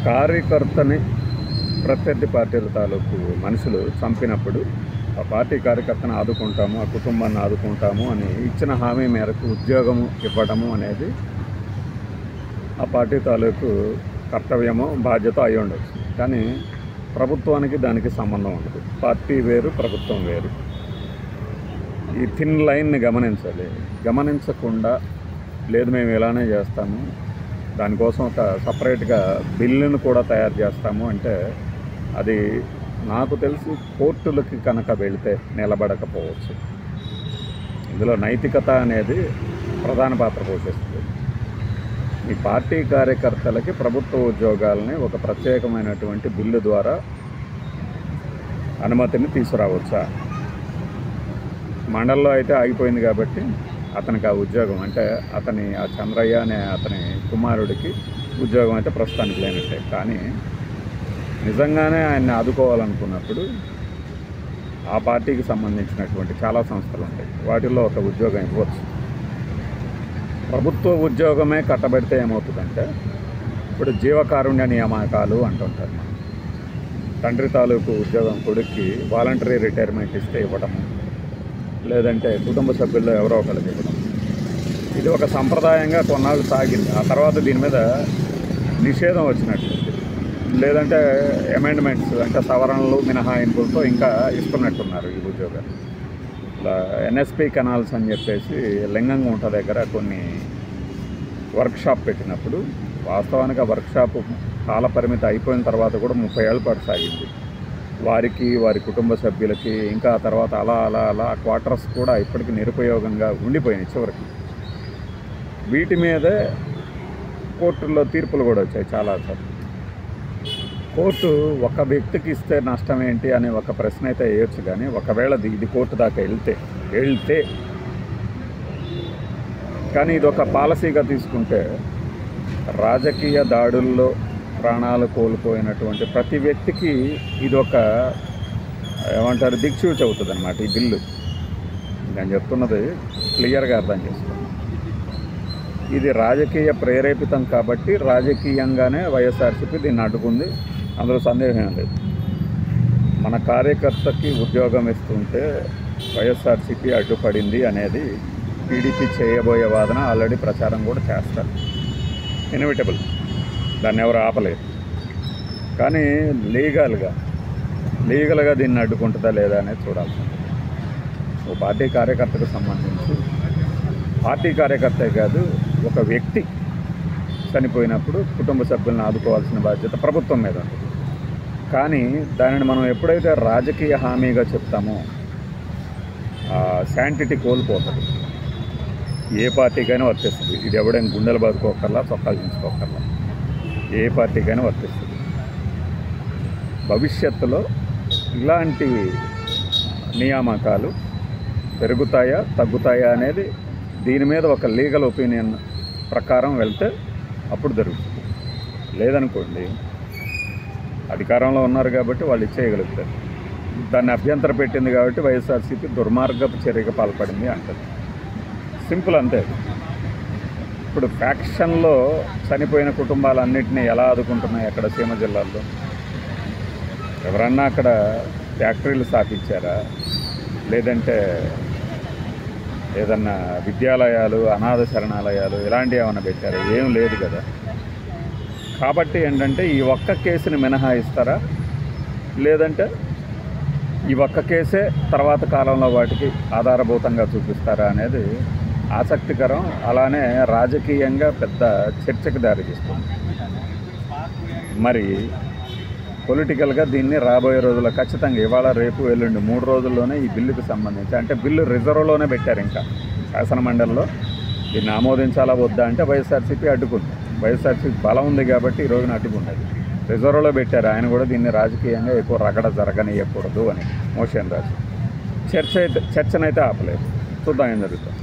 కార్యకర్తని ప్రత్యర్థి పార్టీల తాలూకు మనుషులు చంపినప్పుడు ఆ పార్టీ కార్యకర్తను ఆదుకుంటాము, ఆ కుటుంబాన్ని ఆదుకుంటాము అని ఇచ్చిన హామీ మేరకు ఉద్యోగం ఇవ్వడము అనేది ఆ పార్టీ తాలూకు కర్తవ్యమో బాధ్యత అయి ఉండొచ్చు. కానీ ప్రభుత్వానికి దానికి సంబంధం ఉండదు. పార్టీ వేరు, ప్రభుత్వం వేరు. ఈ థిన్ లైన్ని గమనించాలి. గమనించకుండా లేదు మేము ఇలానే చేస్తాము, దానికోసం ఒక సపరేట్గా బిల్లును కూడా తయారు చేస్తాము అంటే అది నాకు తెలిసి కోర్టులకి కనుక వెళితే నిలబడకపోవచ్చు. ఇందులో నైతికత అనేది ప్రధాన పాత్ర పోషిస్తుంది. ఈ పార్టీ కార్యకర్తలకి ప్రభుత్వ ఉద్యోగాలని ఒక ప్రత్యేకమైనటువంటి బిల్లు ద్వారా అనుమతిని తీసుకురావచ్చా? మండల్లో అయితే ఆగిపోయింది కాబట్టి అతనికి ఆ ఉద్యోగం అంటే ఆ చంద్రయ్య అనే అతని కుమారుడికి ఉద్యోగం అయితే ప్రస్తుతానికి లేనట్టే. కానీ నిజంగానే ఆయన్ని ఆదుకోవాలనుకున్నప్పుడు ఆ పార్టీకి సంబంధించినటువంటి చాలా సంస్థలు ఉంటాయి, వాటిల్లో ఒక ఉద్యోగం ఇవ్వచ్చు. ప్రభుత్వ ఉద్యోగమే కట్టబెడితే ఏమవుతుందంటే ఇప్పుడు జీవకారుణ్య నియామకాలు అంటుంటారు. మనం తండ్రి తాలూకు ఉద్యోగం కొడుక్కి వాలంటరీ రిటైర్మెంట్ ఇస్తే ఇవ్వడము, లేదంటే కుటుంబ సభ్యుల్లో ఎవరో ఒకరికి ఇవ్వడం, ఇది ఒక సంప్రదాయంగా కొన్నాళ్ళు సాగింది. ఆ తర్వాత దీని మీద నిషేధం వచ్చినట్టు, లేదంటే అమెండ్మెంట్స్ అంటే సవరణలు మినహాయింపులతో ఇంకా ఇస్తున్నట్టున్నారు ఈ ఉద్యోగాలు. ఎన్ఎస్పి కెనాల్స్ అని చెప్పేసి లింగంగుంట దగ్గర కొన్ని వర్క్షాప్ పెట్టినప్పుడు వాస్తవానికి ఆ వర్క్షాప్ కాల పరిమితి అయిపోయిన తర్వాత కూడా 30 ఏళ్ళ పాటు సాగింది. వారికి, వారి కుటుంబ సభ్యులకి, ఇంకా ఆ తర్వాత అలా క్వార్టర్స్ కూడా ఇప్పటికీ నిరుపయోగంగా ఉండిపోయినాయి. చివరికి వీటి మీదే కోర్టుల్లో తీర్పులు కూడా వచ్చాయి చాలాసార్లు. కోర్టు ఒక వ్యక్తికి ఇస్తే నష్టం ఏంటి అనే ఒక ప్రశ్న అయితే వేయచ్చు. కానీ ఒకవేళ ఇది కోర్టు దాకా వెళ్తే కానీ ఇది ఒక పాలసీగా తీసుకుంటే రాజకీయ దాడుల్లో ప్రాణాలు కోల్పోయినటువంటి ప్రతి వ్యక్తికి ఇది ఒక ఏమంటారు దిక్సూచి అవుతుంది అన్నమాట. ఈ బిల్లు నేను చెప్తున్నది క్లియర్గా అర్థం చేసుకోండి. ఇది రాజకీయ ప్రేరేపితం కాబట్టి రాజకీయంగానే వైఎస్ఆర్సీపీ దీన్ని అడ్డుకుంది, అందులో సందేహం లేదు. మన కార్యకర్తకి ఉద్యోగం ఇస్తుంటే వైఎస్ఆర్సీపీ అడ్డుపడింది అనేది టీడీపీ చేయబోయే వాదన ఆల్రెడీ ప్రచారం కూడా చేస్తారు. ఇన్విటబుల్, దాన్ని ఎవరు ఆపలేదు. కానీ లీగల్గా దీన్ని అడ్డుకుంటుందా లేదా అనేది చూడాల్సి ఉంటుంది. ఓ పార్టీ కార్యకర్తకు సంబంధించి పార్టీ కార్యకర్తే కాదు, ఒక వ్యక్తి చనిపోయినప్పుడు కుటుంబ సభ్యులను ఆదుకోవాల్సిన బాధ్యత ప్రభుత్వం మీద ఉంటుంది. కానీ దానిని మనం ఎప్పుడైతే రాజకీయ హామీగా చెప్తామో శాంటిటీ కోల్పోతుంది. ఏ పార్టీకైనా వర్తిస్తుంది. ఇది ఎవడైనా గుండెలు బాదుకోకర్లా, చొక్కాలు దించుకోకర్లా, ఏ పార్టీకైనా వర్తిస్తుంది. భవిష్యత్తులో ఇలాంటి నియామకాలు పెరుగుతాయా తగ్గుతాయా అనేది దీని మీద ఒక లీగల్ ఒపీనియన్ ప్రకారం వెళ్తే అప్పుడు జరుగుతుంది. లేదనుకోండి, అధికారంలో ఉన్నారు కాబట్టి వాళ్ళు ఇచ్చేయగలుగుతారు. దాన్ని అభ్యంతర పెట్టింది కాబట్టి వైఎస్ఆర్సీపీ దుర్మార్గపు చర్యకు పాల్పడింది అంటారు. సింపుల్ అంతే. ఇప్పుడు ఫ్యాక్షన్లో చనిపోయిన కుటుంబాలన్నింటినీ ఎలా ఆదుకుంటున్నాయి అక్కడ సీమ జిల్లాల్లో? ఎవరన్నా అక్కడ ఫ్యాక్టరీలు స్థాపించారా? లేదంటే ఏదన్నా విద్యాలయాలు, అనాథ శరణాలయాలు ఇలాంటివి ఏమైనా పెట్టారా? ఏం లేదు కదా. కాబట్టి ఏంటంటే ఈ ఒక్క కేసుని మినహాయిస్తారా, లేదంటే ఈ ఒక్క కేసే తర్వాత కాలంలో వాటికి ఆధారభూతంగా చూపిస్తారా అనేది ఆసక్తికరం. అలానే రాజకీయంగా పెద్ద చర్చకు దారితీస్తుంది. మరి పొలిటికల్గా దీన్ని రాబోయే రోజుల్లో ఖచ్చితంగా ఇవాళ రేపు ఎల్లుండి 3 రోజుల్లోనే ఈ బిల్లుకు సంబంధించి అంటే బిల్లు రిజర్వ్లోనే పెట్టారు. ఇంకా శాసనమండలిలో దీన్ని ఆమోదించాలా వద్దా అంటే వైఎస్ఆర్సీపీ అడ్డుకుంది. వైఎస్ఆర్సీపీ బలం ఉంది కాబట్టి ఈ రోజున అడ్డుకున్నది. రిజర్వ్లో పెట్టారు. ఆయన కూడా దీన్ని రాజకీయంగా ఎక్కువ రగడ జరగనియకూడదు అని మోషన్ రాసి చర్చనైతే ఆపలేదు. చూద్దాం ఏం జరుగుతుంది.